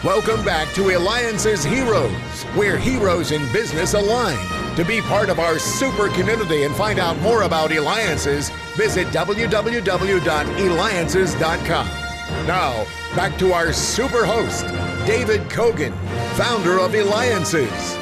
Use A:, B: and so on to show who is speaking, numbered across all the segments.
A: Welcome back to Eliances Heroes, where heroes in business align. To be part of our super community and find out more about Eliances, visit www.Eliances.com. Now, back to our super host, David Cogan, founder of Eliances.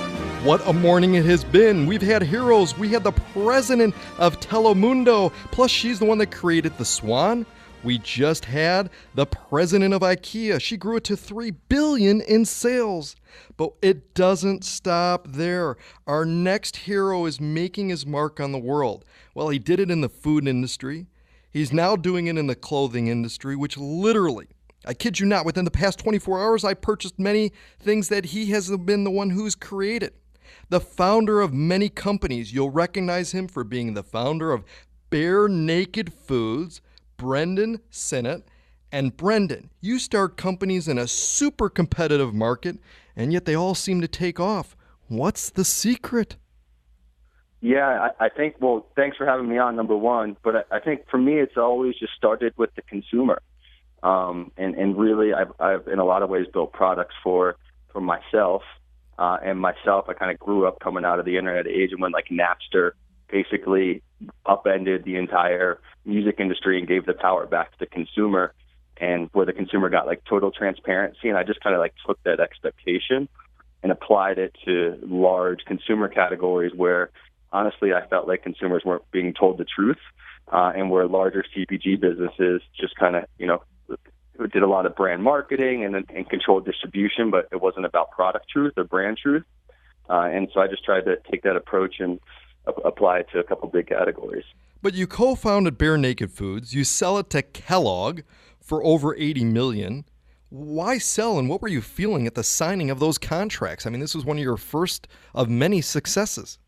B: What a morning it has been. We've had heroes. We had the president of Telemundo. Plus, she's the one that created the Swan. We just had the president of IKEA. She grew it to $3 billion in sales. But it doesn't stop there. Our next hero is making his mark on the world. Well, he did it in the food industry. He's now doing it in the clothing industry, which literally, I kid you not, within the past 24 hours, I purchased many things that he has been the one who's created. The founder of many companies. You'll recognize him for being the founder of Bare Naked Foods, Brendan Synnot. And Brendan, you start companies in a super competitive market, and yet they all seem to take off. What's the secret?
C: Yeah, I think, well, thanks for having me on, number one. But I think for me, it's always just started with the consumer. And really, I've in a lot of ways built products for myself. And myself, I kind of grew up coming out of the internet age, and when like Napster basically upended the entire music industry and gave the power back to the consumer, and where the consumer got like total transparency. And I just kind of like took that expectation and applied it to large consumer categories where honestly I felt like consumers weren't being told the truth, and where larger CPG businesses just kind of, did a lot of brand marketing and controlled distribution, but it wasn't about product truth or brand truth. And so I just tried to take that approach and apply it to a couple big categories.
B: But you co-founded Bare Naked Foods. You sell it to Kellogg for over $80 million. Why sell, and what were you feeling at the signing of those contracts? I mean, this was one of your first of many successes.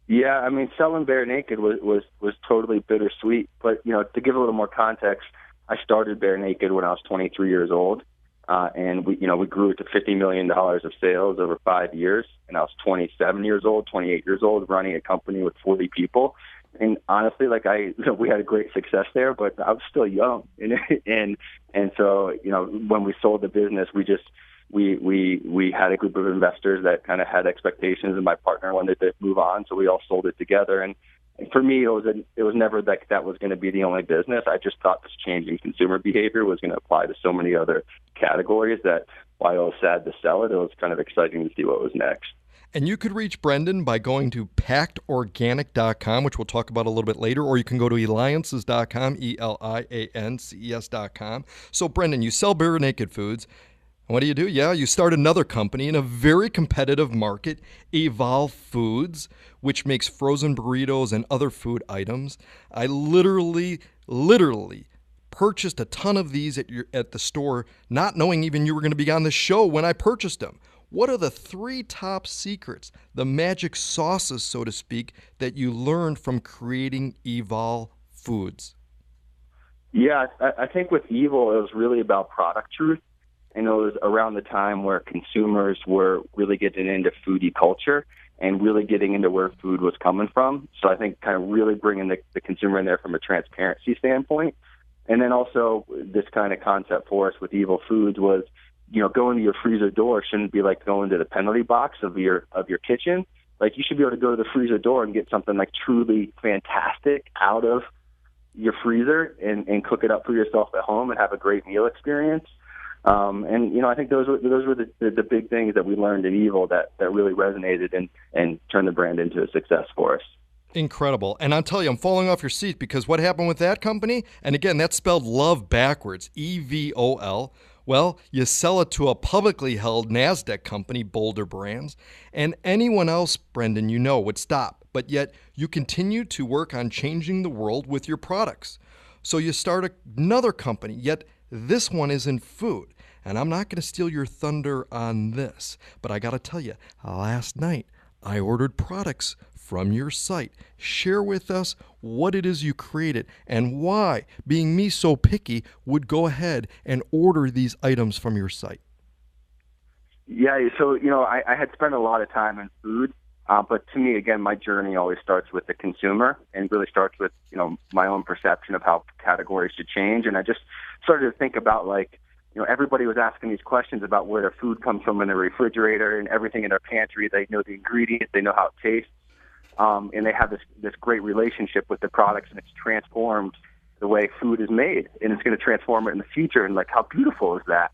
C: Yeah, I mean, selling Bare Naked was totally bittersweet. But, to give a little more context, I started Bare Naked when I was 23 years old. And we grew it to $50 million of sales over 5 years. And I was 27 years old, 28 years old, running a company with 40 people. And honestly, we had a great success there, but I was still young. And so, when we sold the business, we had a group of investors that kind of had expectations, and my partner wanted to move on. So we all sold it together. And for me, it was never that was going to be the only business. I just thought this change in consumer behavior was going to apply to so many other categories that while it was sad to sell it, it was kind of exciting to see what was next.
B: And you could reach Brendan by going to PACTOrganic.com, which we'll talk about a little bit later, or you can go to Eliances.com, Eliances.com. So, Brendan, you sell Bare Naked Foods. What do? Yeah, you start another company in a very competitive market, Evol Foods, which makes frozen burritos and other food items. I literally purchased a ton of these at the store, not knowing even you were going to be on the show when I purchased them. What are the 3 top secrets, the magic sauces, so to speak, that you learned from creating Evol Foods?
C: Yeah, I think with Evol, it was really about product truth. And it was around the time where consumers were really getting into foodie culture and really getting into where food was coming from. So I think kind of really bringing the consumer in there from a transparency standpoint. And then also this kind of concept for us with Evol Foods was, going to your freezer door shouldn't be like going to the penalty box of your kitchen. Like you should be able to go to the freezer door and get something like truly fantastic out of your freezer and cook it up for yourself at home and have a great meal experience. And I think those were the big things that we learned in Evol that really resonated and turned the brand into a success for us.
B: Incredible. And I'll tell you, I'm falling off your seat because what happened with that company, and again, that's spelled love backwards, EVOL. Well, you sell it to a publicly held NASDAQ company, Boulder Brands, and anyone else, Brendan, would stop. But yet you continue to work on changing the world with your products. So you start another company, yet this one is in food. And I'm not going to steal your thunder on this, but I got to tell you, last night I ordered products from your site. Share with us what it is you created and why, being me so picky, would go ahead and order these items from your site.
C: Yeah, so, I had spent a lot of time in food, but to me, again, my journey always starts with the consumer and really starts with, my own perception of how categories should change. And I just started to think about everybody was asking these questions about where their food comes from in their refrigerator and everything in their pantry. They know the ingredients, they know how it tastes, and they have this great relationship with the products, and it's transformed the way food is made, and it's going to transform it in the future. And like, how beautiful is that?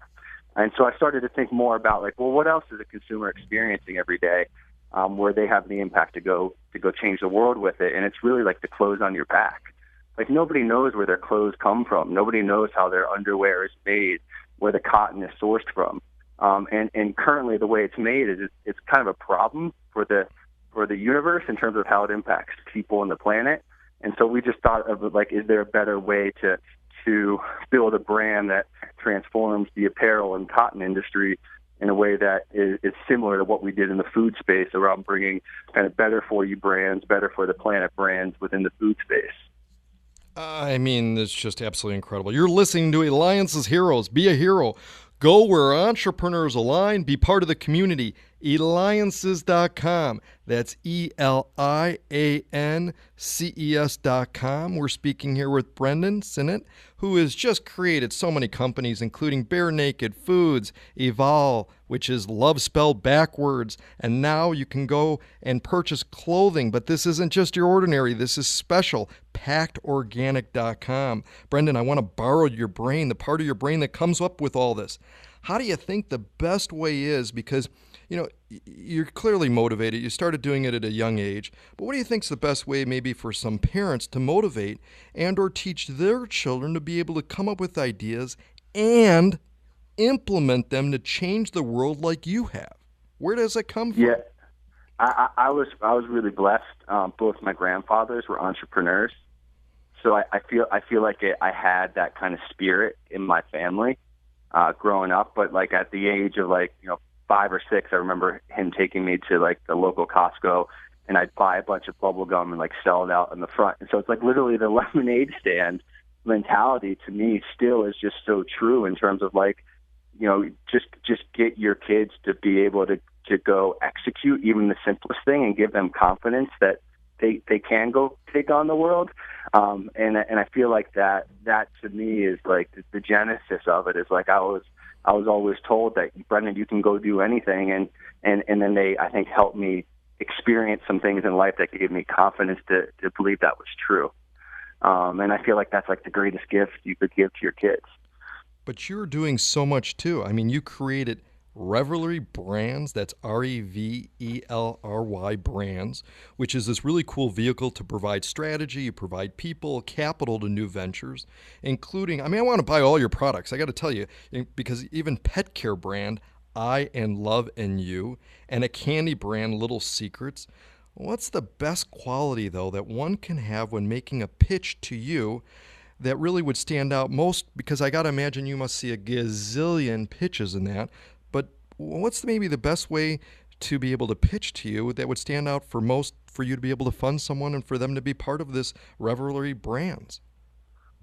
C: And so I started to think more about like, well, what else is a consumer experiencing every day, where they have the impact to go change the world with it? And it's really like the clothes on your back. Like, nobody knows where their clothes come from. Nobody knows how their underwear is made, where the cotton is sourced from. And currently the way it's made is it's kind of a problem for the universe in terms of how it impacts people and the planet. And so we just thought of like, is there a better way to build a brand that transforms the apparel and cotton industry in a way that is similar to what we did in the food space around bringing kind of better for you brands, better for the planet brands within the food space.
B: I mean, it's just absolutely incredible. You're listening to Eliances Heroes. Be a hero. Go where entrepreneurs align. Be part of the community. Eliances.com. That's Eliances.com. We're speaking here with Brendan Synnot, who has just created so many companies, including Bare Naked Foods, Evol, which is love spelled backwards, and now you can go and purchase clothing. But this isn't just your ordinary. This is special. PACTOrganic.com. Brendan, I want to borrow your brain, the part of your brain that comes up with all this. How do you think the best way is? Because you're clearly motivated. You started doing it at a young age. But what do you think is the best way maybe for some parents to motivate and or teach their children to be able to come up with ideas and implement them to change the world like you have? Where does it come from?
C: Yeah, I was really blessed. Both my grandfathers were entrepreneurs. So I feel like I had that kind of spirit in my family growing up. But like at the age of 5 or 6, I remember him taking me to like the local Costco, and I'd buy a bunch of bubble gum and like sell it out in the front. And so it's like literally the lemonade stand mentality to me still is just so true in terms of like, just get your kids to be able to go execute even the simplest thing and give them confidence that they can go take on the world. And I feel like that to me is like the genesis of it. Is like I was always told that, Brendan, you can go do anything, and then they, I think, helped me experience some things in life that gave me confidence to believe that was true. And I feel like that's like the greatest gift you could give to your kids.
B: But you're doing so much too. I mean, you created Revelry Brands, that's Revelry Brands, which is this really cool vehicle to provide strategy, you provide people, capital to new ventures, including, I want to buy all your products. I got to tell you, because even pet care brand, I and Love and You, and a candy brand, Little Secrets. What's the best quality, though, that one can have when making a pitch to you that really would stand out most? Because I got to imagine you must see a gazillion pitches in that. But what's maybe the best way to be able to pitch to you that would stand out for you to be able to fund someone and for them to be part of this Revelry Brands?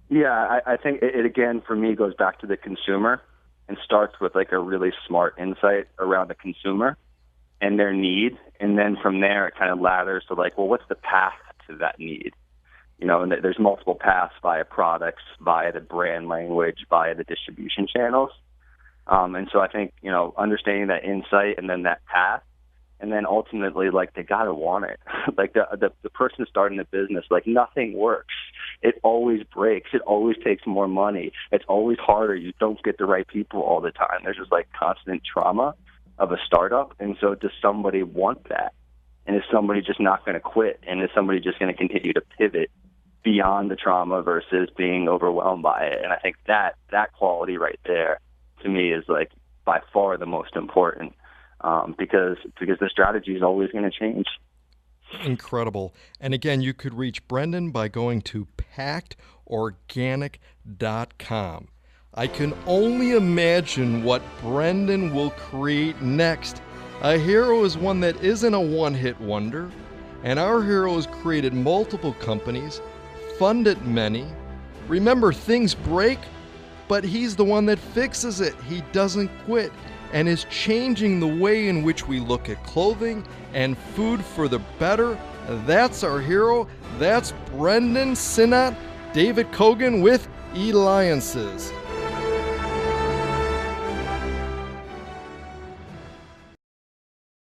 C: Yeah, I think it again, for me, goes back to the consumer and starts with like a really smart insight around the consumer and their need. And then from there, it kind of ladders to like, well, what's the path to that need? And there's multiple paths via products, via the brand language, via the distribution channels. And so I think, understanding that insight and then that path, and then ultimately, like, they got to want it. Like the person starting the business, like, nothing works. It always breaks. It always takes more money. It's always harder. You don't get the right people all the time. There's just like constant trauma of a startup. And so does somebody want that? And is somebody just not going to quit? And is somebody just going to continue to pivot beyond the trauma versus being overwhelmed by it? And I think that quality right there, to me, is like by far the most important, because the strategy is always going to change.
B: Incredible. And again, you could reach Brendan by going to PACTOrganic.com. I can only imagine what Brendan will create next. A hero is one that isn't a one-hit wonder, and our hero has created multiple companies, funded many. Remember, things break, but he's the one that fixes it. He doesn't quit and is changing the way in which we look at clothing and food for the better. That's our hero. That's Brendan Synnot, David Cogan with Eliances.